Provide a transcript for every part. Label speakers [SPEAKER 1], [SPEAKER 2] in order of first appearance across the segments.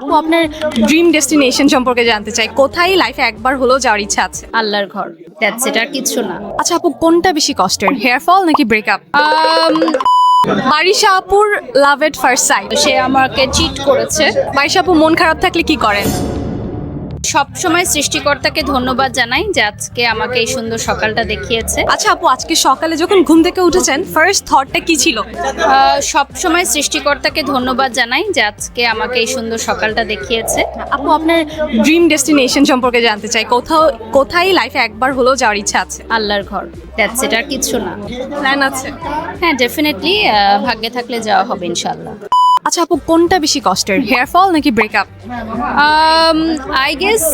[SPEAKER 1] আপু আপনার dream destination সম্পর্কে জানতে চাই, কোথায় লাইফে একবার হলেও যাওয়ার ইচ্ছা আছে?
[SPEAKER 2] আল্লাহর ঘর, দ্যাটস ইট, আর কিছু না।
[SPEAKER 1] আচ্ছা আপু, কোনটা বেশি কষ্টের, হেয়ার ফল নাকি ব্রেকআপ? বারিশা আপুর লাভ এট ফার্স্ট সাইট,
[SPEAKER 2] সে আমাকে চিট করেছে।
[SPEAKER 1] বারিশা আপু মন খারাপ থাকলে কি করেন?
[SPEAKER 2] সব সময় সৃষ্টিকর্তাকে ধন্যবাদ জানাই যে আজকে আমাকে এই সুন্দর সকালটা দেখিয়েছে।
[SPEAKER 1] আচ্ছা আপু, আজকে সকালে যখন ঘুম থেকে উঠেছেন ফার্স্ট থটটা কি ছিল?
[SPEAKER 2] সব সময় সৃষ্টিকর্তাকে ধন্যবাদ জানাই যে আজকে আমাকে এই সুন্দর সকালটা দেখিয়েছে।
[SPEAKER 1] আপু আপনার ড্রিম ডেস্টিনেশন সম্পর্কে জানতে চাই, কোথায় লাইফে একবার হলেও যাওয়ার ইচ্ছা আছে?
[SPEAKER 2] আল্লাহর ঘর, দ্যাটস ইট, আর কিছু না।
[SPEAKER 1] প্ল্যান আছে?
[SPEAKER 2] হ্যাঁ, ডেফিনেটলি, ভাগ্যে থাকলে যাওয়া হবে ইনশাল্লাহ।
[SPEAKER 1] আচ্ছা আপু, কোনটা বেশি কষ্টের, হেয়ার ফল নাকি ব্রেকআপ?
[SPEAKER 2] আই গেস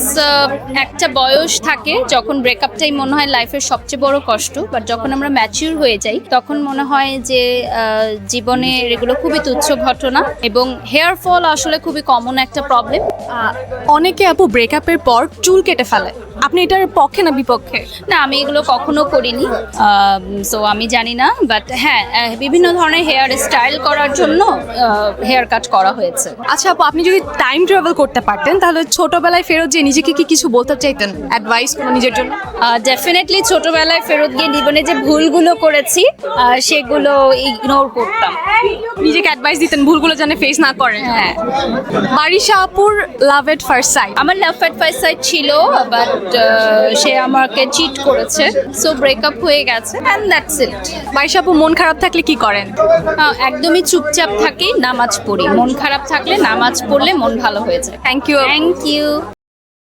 [SPEAKER 2] একটা বয়স থাকে যখন ব্রেকআপটাই মনে হয় লাইফের সবচেয়ে বড় কষ্ট, বাট যখন আমরা ম্যাচিউর হয়ে যাই তখন মনে হয় যে জীবনের এগুলো খুবই তুচ্ছ ঘটনা, এবং হেয়ার ফল আসলে খুবই কমন একটা প্রবলেম।
[SPEAKER 1] অনেকে আপু ব্রেকআপের পর চুল কেটে ফেলে, আপনি এটার পক্ষে না বিপক্ষে?
[SPEAKER 2] না, আমি এগুলো কখনো করিনি, সো আমি জানি না, বাট হ্যাঁ, বিভিন্ন ধরনের হেয়ার স্টাইল করার জন্য হেয়ার কাট করা হয়েছে।
[SPEAKER 1] আচ্ছা আপু, আপনি যদি টাইম ট্রাভেল করতে পারতেন তাহলে ছোটবেলায় ফেরত যে নিজেকে কি কিছু বলতে চাইতেন, অ্যাডভাইস কোনো নিজের জন্য?
[SPEAKER 2] ডেফিনেটলি ছোটবেলায় ফেরত গিয়ে জীবনে যে ভুলগুলো করেছি সেগুলো ইগনোর করতাম।
[SPEAKER 1] নিজেকে অ্যাডভাইস দিতেন ভুলগুলো যেন ফেস না করে।
[SPEAKER 2] হ্যাঁ,
[SPEAKER 1] বারিশা আপুর লাভ এট ফার্স্ট সাইট,
[SPEAKER 2] আমার লাভ এট ফার্স্ট সাইট ছিল, বাট সে আমাকে চিট করেছে, সো ব্রেকআপ হয়ে গেছে, অ্যান্ড দ্যাটস ইট।
[SPEAKER 1] বারিশা আপু মন খারাপ থাকলে কি করেন?
[SPEAKER 2] একদমই চুপচাপ থাকি, নামাজ পড়ি। মন খারাপ থাকলে নামাজ পড়লে মন ভালো হয়ে যায়।
[SPEAKER 1] Thank you.
[SPEAKER 2] Thank you.